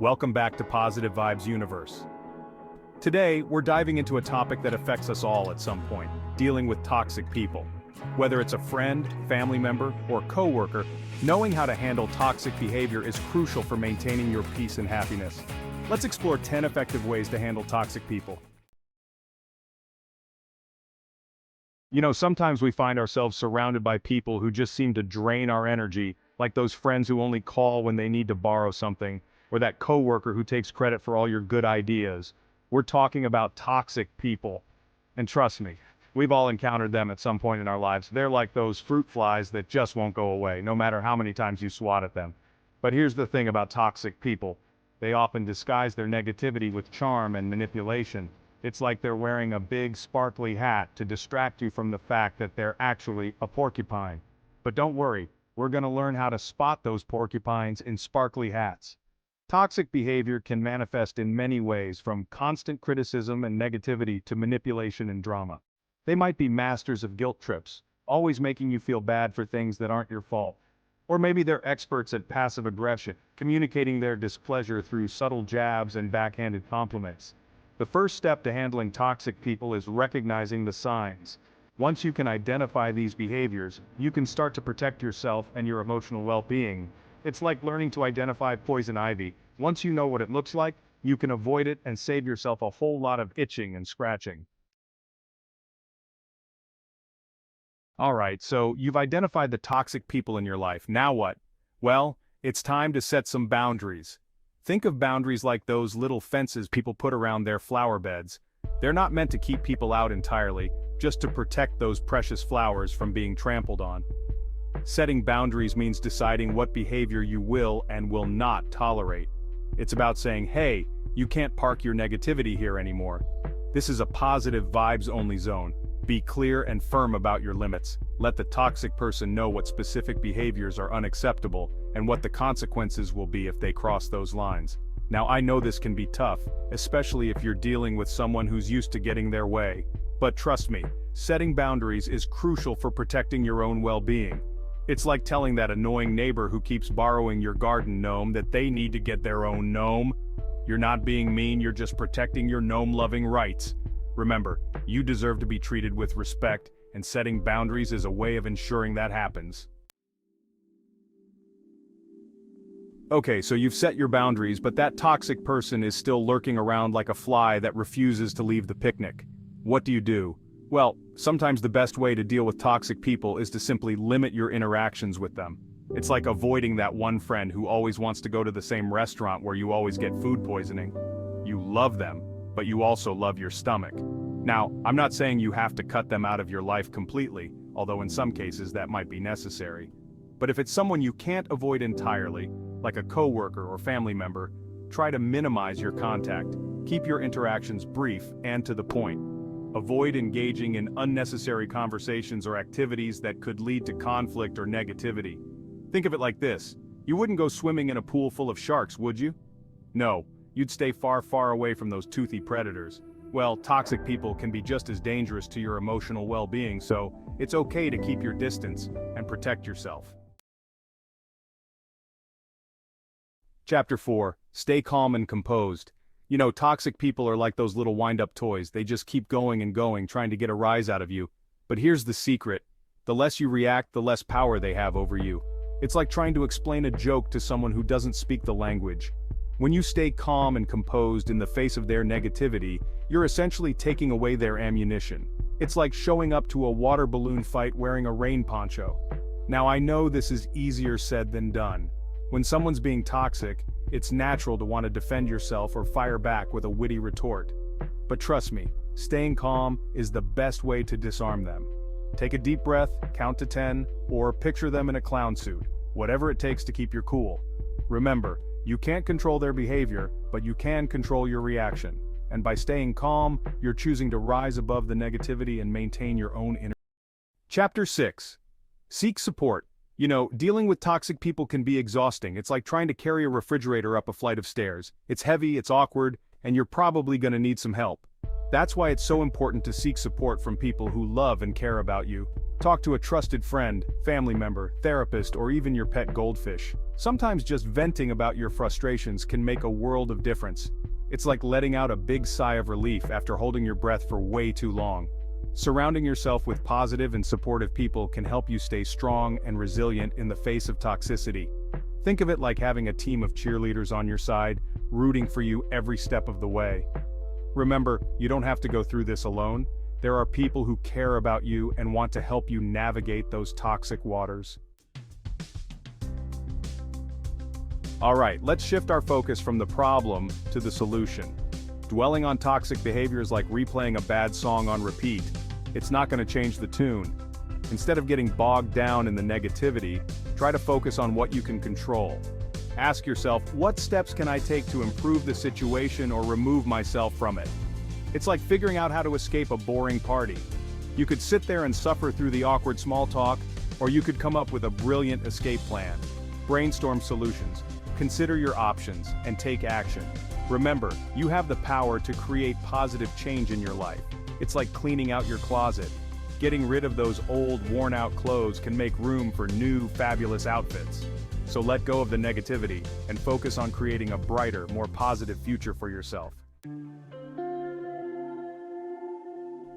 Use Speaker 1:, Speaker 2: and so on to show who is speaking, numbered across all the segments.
Speaker 1: Welcome back to Positive Vibes Universe. Today, we're diving into a topic that affects us all at some point, dealing with toxic people. Whether it's a friend, family member, or coworker, knowing how to handle toxic behavior is crucial for maintaining your peace and happiness. Let's explore 10 effective ways to handle toxic people. Sometimes we find ourselves surrounded by people who just seem to drain our energy, like those friends who only call when they need to borrow something, or that coworker who takes credit for all your good ideas. We're talking about toxic people. And trust me, we've all encountered them at some point in our lives. They're like those fruit flies that just won't go away, no matter how many times you swat at them. But here's the thing about toxic people. They often disguise their negativity with charm and manipulation. It's like they're wearing a big sparkly hat to distract you from the fact that they're actually a porcupine. But don't worry, we're going to learn how to spot those porcupines in sparkly hats. Toxic behavior can manifest in many ways, from constant criticism and negativity to manipulation and drama. They might be masters of guilt trips, always making you feel bad for things that aren't your fault. Or maybe they're experts at passive aggression, communicating their displeasure through subtle jabs and backhanded compliments. The first step to handling toxic people is recognizing the signs. Once you can identify these behaviors, you can start to protect yourself and your emotional well-being. It's like learning to identify poison ivy. Once you know what it looks like, you can avoid it and save yourself a whole lot of itching and scratching. Alright, so you've identified the toxic people in your life. Now what? Well, it's time to set some boundaries. Think of boundaries like those little fences people put around their flower beds. They're not meant to keep people out entirely, just to protect those precious flowers from being trampled on. Setting boundaries means deciding what behavior you will and will not tolerate. It's about saying, hey, you can't park your negativity here anymore. This is a positive vibes-only zone. Be clear and firm about your limits. Let the toxic person know what specific behaviors are unacceptable and what the consequences will be if they cross those lines. Now, I know this can be tough, especially if you're dealing with someone who's used to getting their way. But trust me, setting boundaries is crucial for protecting your own well-being. It's like telling that annoying neighbor who keeps borrowing your garden gnome that they need to get their own gnome. You're not being mean, you're just protecting your gnome-loving rights. Remember, you deserve to be treated with respect, and setting boundaries is a way of ensuring that happens. Okay, so you've set your boundaries, but that toxic person is still lurking around like a fly that refuses to leave the picnic. What do? Well, sometimes the best way to deal with toxic people is to simply limit your interactions with them. It's like avoiding that one friend who always wants to go to the same restaurant where you always get food poisoning. You love them, but you also love your stomach. Now, I'm not saying you have to cut them out of your life completely, although in some cases that might be necessary. But if it's someone you can't avoid entirely, like a coworker or family member, try to minimize your contact. Keep your interactions brief and to the point. Avoid engaging in unnecessary conversations or activities that could lead to conflict or negativity. Think of it like this: you wouldn't go swimming in a pool full of sharks, would you? No, you'd stay far, far away from those toothy predators. Well, toxic people can be just as dangerous to your emotional well-being, so it's okay to keep your distance and protect yourself. Chapter 4. Stay calm and composed. Toxic people are like those little wind-up toys. They just keep going and going, trying to get a rise out of you. But here's the secret. The less you react, the less power they have over you. It's like trying to explain a joke to someone who doesn't speak the language. When you stay calm and composed in the face of their negativity, you're essentially taking away their ammunition. It's like showing up to a water balloon fight wearing a rain poncho. Now, I know this is easier said than done. When someone's being toxic, it's natural to want to defend yourself or fire back with a witty retort. But trust me, staying calm is the best way to disarm them. Take a deep breath, count to 10, or picture them in a clown suit, whatever it takes to keep your cool. Remember, you can't control their behavior, but you can control your reaction. And by staying calm, you're choosing to rise above the negativity and maintain your own inner. Chapter 6. Seek support. Dealing with toxic people can be exhausting. It's like trying to carry a refrigerator up a flight of stairs. It's heavy, it's awkward, and you're probably going to need some help. That's why it's so important to seek support from people who love and care about you. Talk to a trusted friend, family member, therapist, or even your pet goldfish. Sometimes just venting about your frustrations can make a world of difference. It's like letting out a big sigh of relief after holding your breath for way too long. Surrounding yourself with positive and supportive people can help you stay strong and resilient in the face of toxicity. Think of it like having a team of cheerleaders on your side, rooting for you every step of the way. Remember, you don't have to go through this alone. There are people who care about you and want to help you navigate those toxic waters. Alright, let's shift our focus from the problem to the solution. Dwelling on toxic behavior is like replaying a bad song on repeat. It's not going to change the tune. Instead of getting bogged down in the negativity, try to focus on what you can control. Ask yourself, what steps can I take to improve the situation or remove myself from it? It's like figuring out how to escape a boring party. You could sit there and suffer through the awkward small talk, or you could come up with a brilliant escape plan. Brainstorm solutions, consider your options, and take action. Remember, you have the power to create positive change in your life. It's like cleaning out your closet. Getting rid of those old, worn-out clothes can make room for new, fabulous outfits. So let go of the negativity and focus on creating a brighter, more positive future for yourself.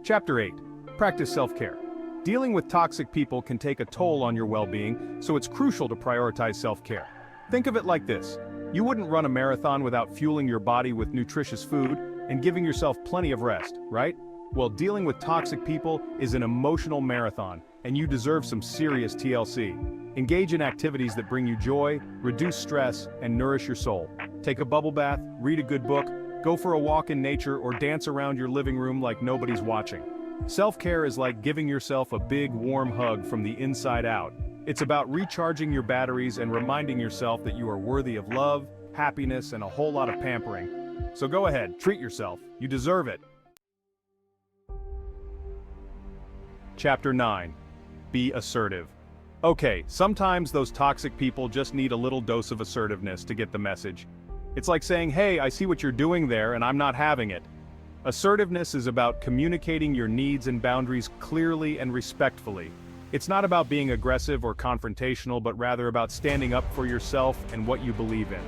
Speaker 1: Chapter 8. Practice self-care. Dealing with toxic people can take a toll on your well-being, so it's crucial to prioritize self-care. Think of it like this. You wouldn't run a marathon without fueling your body with nutritious food and giving yourself plenty of rest, right? Well, dealing with toxic people is an emotional marathon, and you deserve some serious TLC. Engage in activities that bring you joy, reduce stress, and nourish your soul. Take a bubble bath, read a good book, go for a walk in nature, or dance around your living room like nobody's watching. Self-care is like giving yourself a big, warm hug from the inside out. It's about recharging your batteries and reminding yourself that you are worthy of love, happiness, and a whole lot of pampering. So go ahead, treat yourself. You deserve it. Chapter 9. Be assertive. Okay, sometimes those toxic people just need a little dose of assertiveness to get the message. It's like saying, hey, I see what you're doing there and I'm not having it. Assertiveness is about communicating your needs and boundaries clearly and respectfully. It's not about being aggressive or confrontational, but rather about standing up for yourself and what you believe in.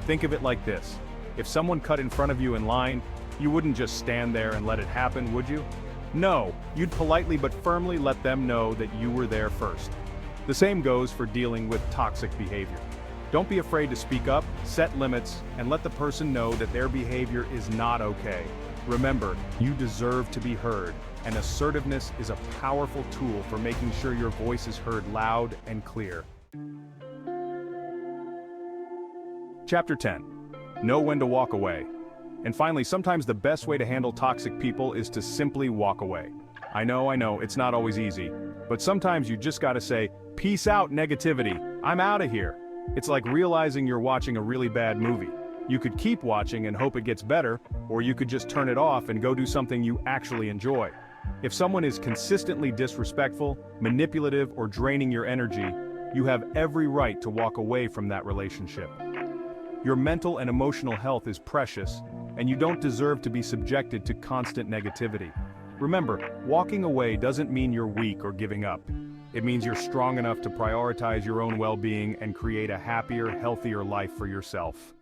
Speaker 1: Think of it like this. If someone cut in front of you in line, you wouldn't just stand there and let it happen, would you? No, you'd politely but firmly let them know that you were there first. The same goes for dealing with toxic behavior. Don't be afraid to speak up, set limits, and let the person know that their behavior is not okay. Remember, you deserve to be heard, and assertiveness is a powerful tool for making sure your voice is heard loud and clear. Chapter 10. Know when to walk away. And finally, sometimes the best way to handle toxic people is to simply walk away. I know, it's not always easy, but sometimes you just gotta say, peace out, negativity, I'm out of here. It's like realizing you're watching a really bad movie. You could keep watching and hope it gets better, or you could just turn it off and go do something you actually enjoy. If someone is consistently disrespectful, manipulative, or draining your energy, you have every right to walk away from that relationship. Your mental and emotional health is precious, and you don't deserve to be subjected to constant negativity. Remember, walking away doesn't mean you're weak or giving up. It means you're strong enough to prioritize your own well-being and create a happier, healthier life for yourself.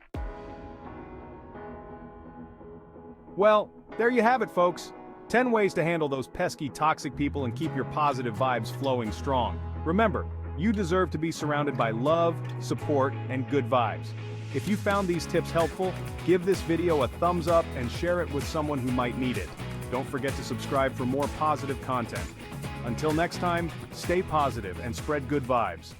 Speaker 1: Well, there you have it, folks. 10 ways to handle those pesky, toxic people and keep your positive vibes flowing strong. Remember, you deserve to be surrounded by love, support, and good vibes. If you found these tips helpful, give this video a thumbs up and share it with someone who might need it. Don't forget to subscribe for more positive content. Until next time, stay positive and spread good vibes.